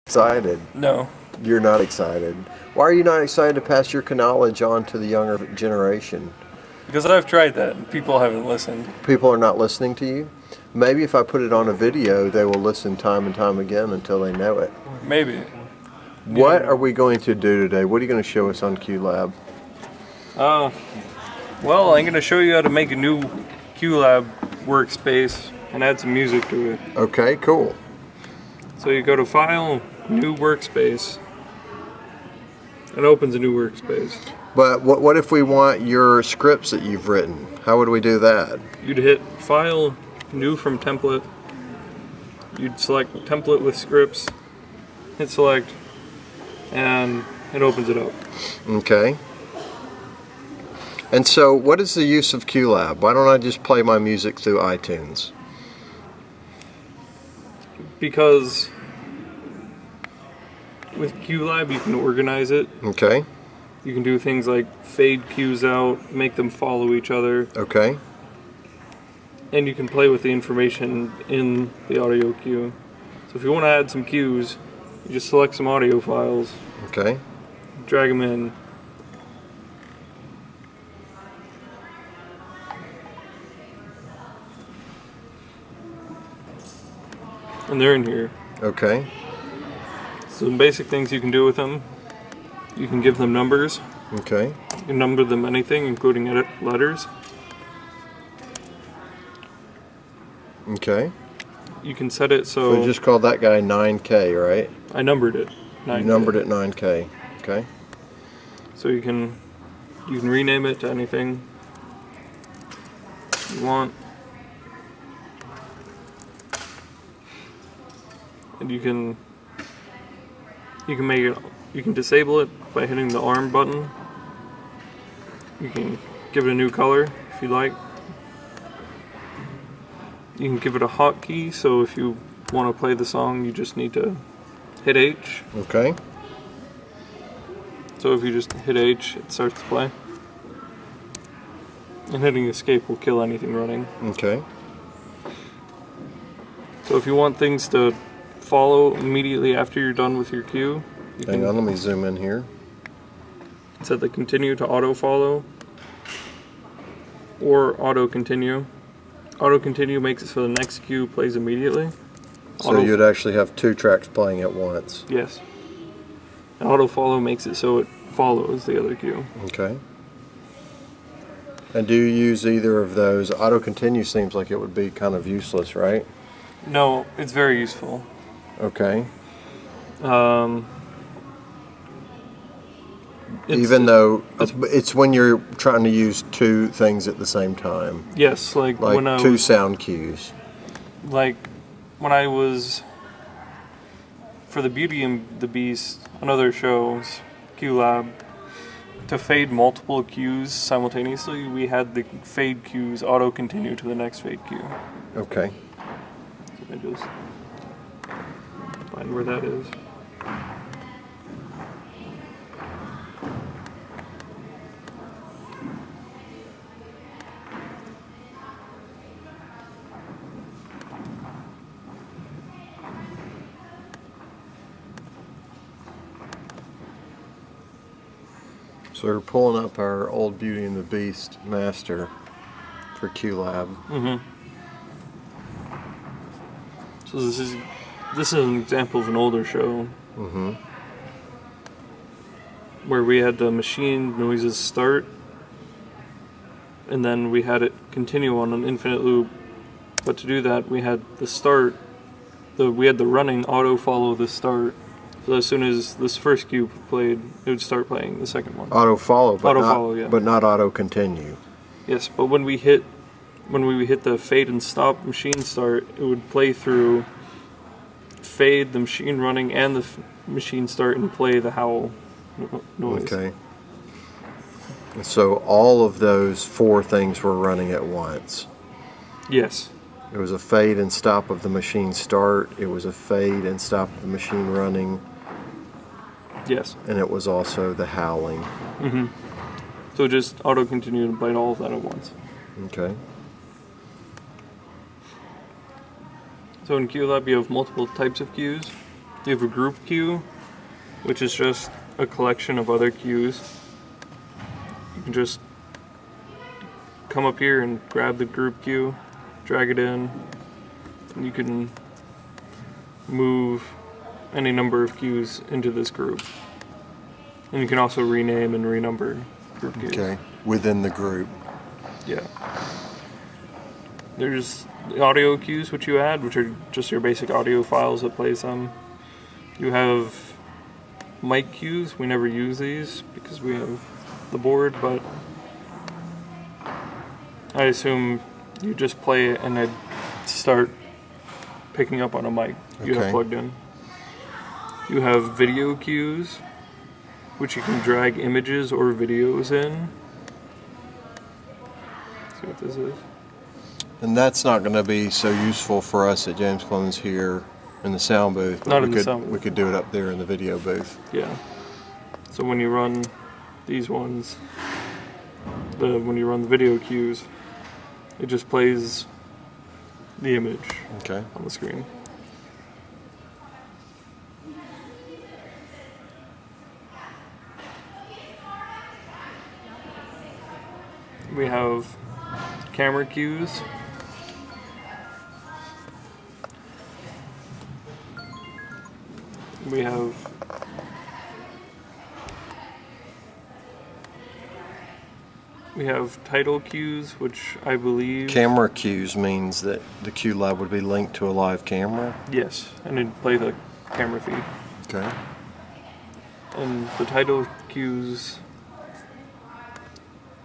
Excited. No. You're not excited. Why are you not excited to pass your knowledge on to the younger generation? Because I've tried that and people haven't listened. People are not listening to you? Maybe if I put it on a video, they will listen time and time again until they know it. Maybe. What are we going to do today? What are you going to show us on QLab? Well, I'm going to show you how to make a new QLab workspace and add some music to it. Okay, cool. So you go to File, New Workspace. It opens a new workspace. But what if we want your scripts that you've written? How would we do that? You'd hit File, New from Template. You'd select Template with Scripts. Hit Select. And it opens it up. Okay. And so what is the use of QLab? Why don't I just play my music through iTunes? Because with QLab you can organize it. Okay. You can do things like fade cues out, make them follow each other. Okay. And you can play with the information in the audio cue. So if you want to add some cues, you just select some audio files. Okay. Drag them in. And they're in here. Okay. Some basic things you can do with them. You can give them numbers. Okay. You can number them anything, including letters. Okay. You can set it so... So just call that guy 9K, right? I numbered it. 9K. You numbered it 9K. Okay. So you can rename it to anything you want. And you can make it, you can disable it by hitting the arm button. You can give it a new color if you like. You can give it a hotkey, so if you want to play the song you just need to hit H. Okay. So if you just hit H, it starts to play. And hitting escape will kill anything running. Okay. So if you want things to follow immediately after you're done with your cue, Hang on, let me zoom in here. Set the continue to auto follow or auto continue. Auto continue makes it so the next cue plays immediately. So you'd actually have two tracks playing at once. Yes. And auto follow makes it so it follows the other cue. Okay. And do you use either of those? Auto continue seems like it would be kind of useless, right? No, it's very useful. Okay. It's, Even though it's when you're trying to use two things at the same time. Yes, like when I two sound cues. Like when I was for the Beauty and the Beast on other shows, QLab, to fade multiple cues simultaneously, we had the fade cues auto continue to the next fade cue. Okay. So I just find where that is. So we're pulling up our old Beauty and the Beast master for QLab. So this is an example of an older show. Where we had the machine noises start, and then we had it continue on an infinite loop. But to do that, we had the start. We had the running auto follow the start. So as soon as this first cue played, it would start playing the second one. Auto follow, but yeah. But not auto continue. Yes, but when we hit the fade and stop machine start, it would play through fade, the machine running, and the machine start, and play the howl noise. Okay. So all of those four things were running at once. Yes. It was a fade and stop of the machine start. It was a fade and stop of the machine running. Yes. And it was also the howling. So just auto continue and play all of that at once. Okay. So in QLab you have multiple types of cues. You have a group queue, which is just a collection of other queues. You can just come up here and grab the group queue, drag it in, and you can move any number of queues into this group. And you can also rename and renumber group queues. Okay, within the group. Yeah. There's the audio queues which you add, which are just your basic audio files that plays them. You have mic queues. We never use these because we have the board, but I assume you just play it and then start picking up on a mic you have plugged in. You have video queues, which you can drag images or videos in. Let's see what this is. And that's not going to be so useful for us at James Clemens here in the sound booth. Not in the sound booth. We could do it up there in the video booth. Yeah. So when you run these ones, when you run the video cues, it just plays the image on the screen. We have camera cues. We have title cues, which I believe... Camera cues means that the QLab would be linked to a live camera? Yes, and it'd play the camera feed. Okay. And the title cues,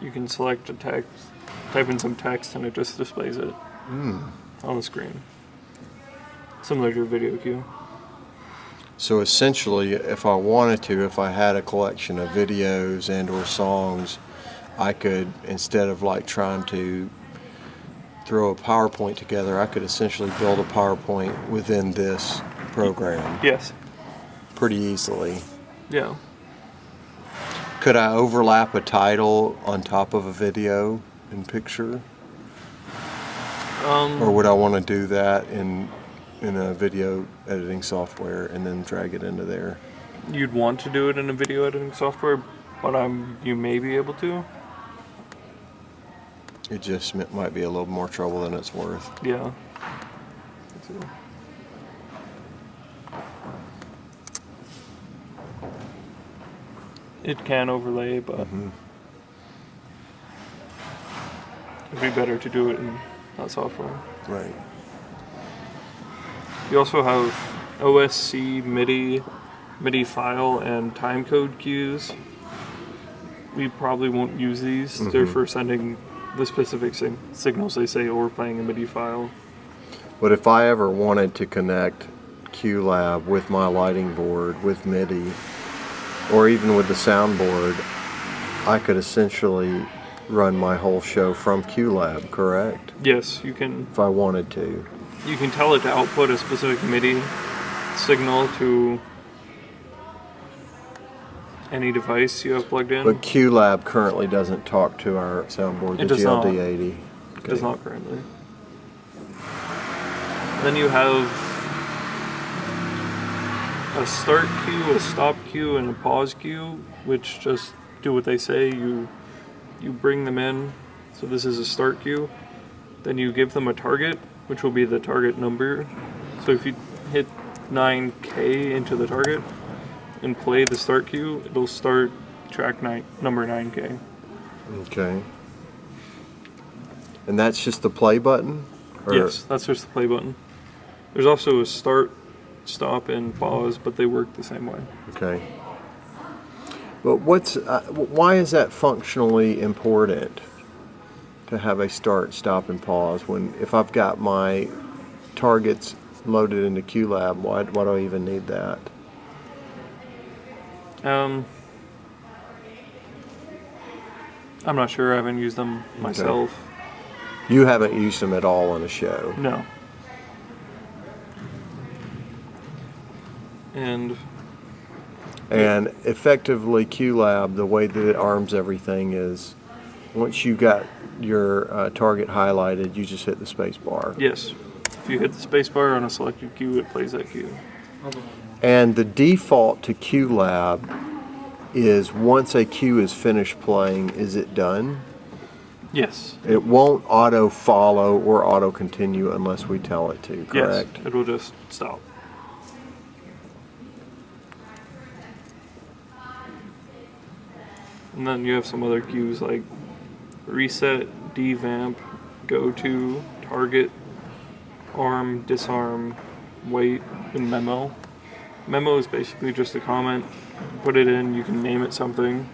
you can select a text, type in some text, and it just displays it on the screen. Similar to a video cue. So essentially, if I wanted to, if I had a collection of videos and or songs, I could, instead of like trying to throw a PowerPoint together, I could essentially build a PowerPoint within this program. Yes. Pretty Easily. Yeah. Could I overlap a title on top of a video and picture? Or would I want to do that in a video editing software and then drag it into there? You'd want to do it in a video editing software, but you may be able to. It just might be a little more trouble than it's worth. Yeah. It can overlay, but it'd be better to do it in that software. Right. You also have OSC, MIDI file, and timecode queues. We probably won't use these. They're for sending the specific signals they say, or playing a MIDI file. But if I ever wanted to connect QLab with my lighting board, with MIDI, or even with the soundboard, I could essentially run my whole show from QLab, correct? Yes, you can. If I wanted to. You can tell it to output a specific MIDI signal to any device you have plugged in. But QLab currently doesn't talk to our soundboard, the GLD80. It does not currently. Then you have a start cue, a stop cue, and a pause cue, which just do what they say. You bring them in. So this is a start cue. Then you give them a target, which will be the target number. So if you hit 9K into the target and play the start cue, it'll start track number 9K. Okay. And that's just the play button? Or? Yes, that's just the play button. There's also a start, stop, and pause, but they work the same way. Okay. But why is that functionally important to have a start, stop, and pause when if I've got my targets loaded into QLab, why do I even need that? I'm not sure. I haven't used them myself. Okay. You haven't used them at all on a show? No. And effectively QLab, the way that it arms everything is once you got your target highlighted, you just hit the space bar. Yes. If you hit the space bar on a selected cue, it plays that cue. And the default to QLab is once a cue is finished playing, is it done? Yes. It won't auto follow or auto continue unless we tell it to, correct? Yes, it will just stop. And then you have some other cues like reset, devamp, go to, target, arm, disarm, wait, and memo. Memo is basically just a comment. Put it in, you can name it something,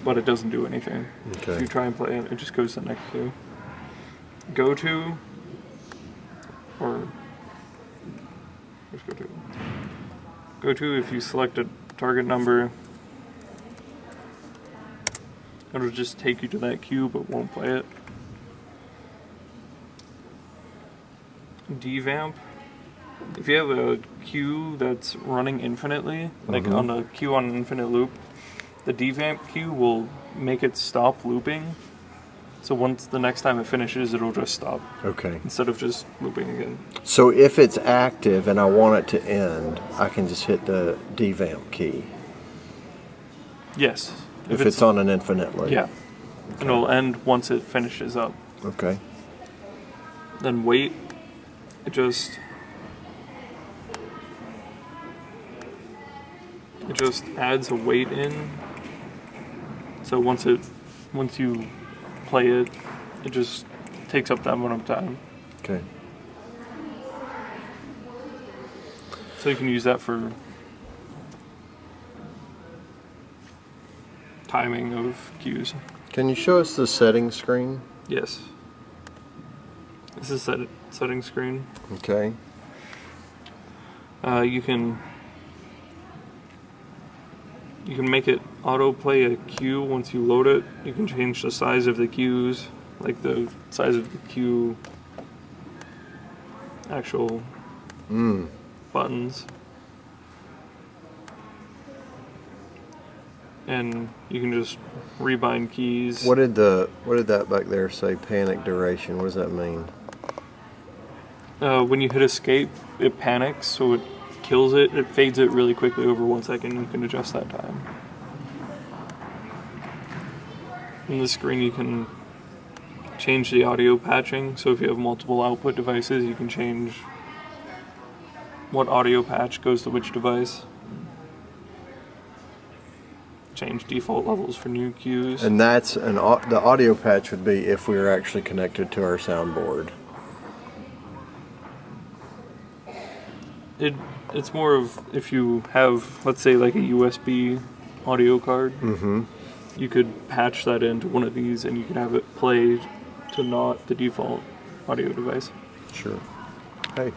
but it doesn't do anything. Okay. If you try and play it, it just goes to the next cue. Go to, or where's go to? Go to, if you select a target number, it'll just take you to that cue but won't play it. Devamp, if you have a cue that's running infinitely, like on a cue on an infinite loop, the devamp cue will make it stop looping. So once the next time it finishes, it'll just stop. Okay. Instead of just looping again. So if it's active and I want it to end, I can just hit the devamp key. Yes. If it's on an infinite loop. Yeah. And it'll end once it finishes up. Okay. Then wait. It just adds a wait in. So once you play it, it just takes up that amount of time. Okay. So you can use that for timing of cues. Can you show us the settings screen? Yes. This is setting screen. Okay. You can make it autoplay a cue once you load it. You can change the size of the cues, like the size of the cue actual buttons. And you can just rebind keys. What did that back there say? Panic duration. What does that mean? When you hit escape, it panics, so it kills it. It fades it really quickly over 1 second. You can adjust that time. In the screen, you can change the audio patching. So if you have multiple output devices, you can change what audio patch goes to which device. Change default levels for new cues. And that's the audio patch would be if we were actually connected to our soundboard. It's more of if you have, let's say, like a USB audio card, you could patch that into one of these and you can have it play to not the default audio device. Sure. Hey.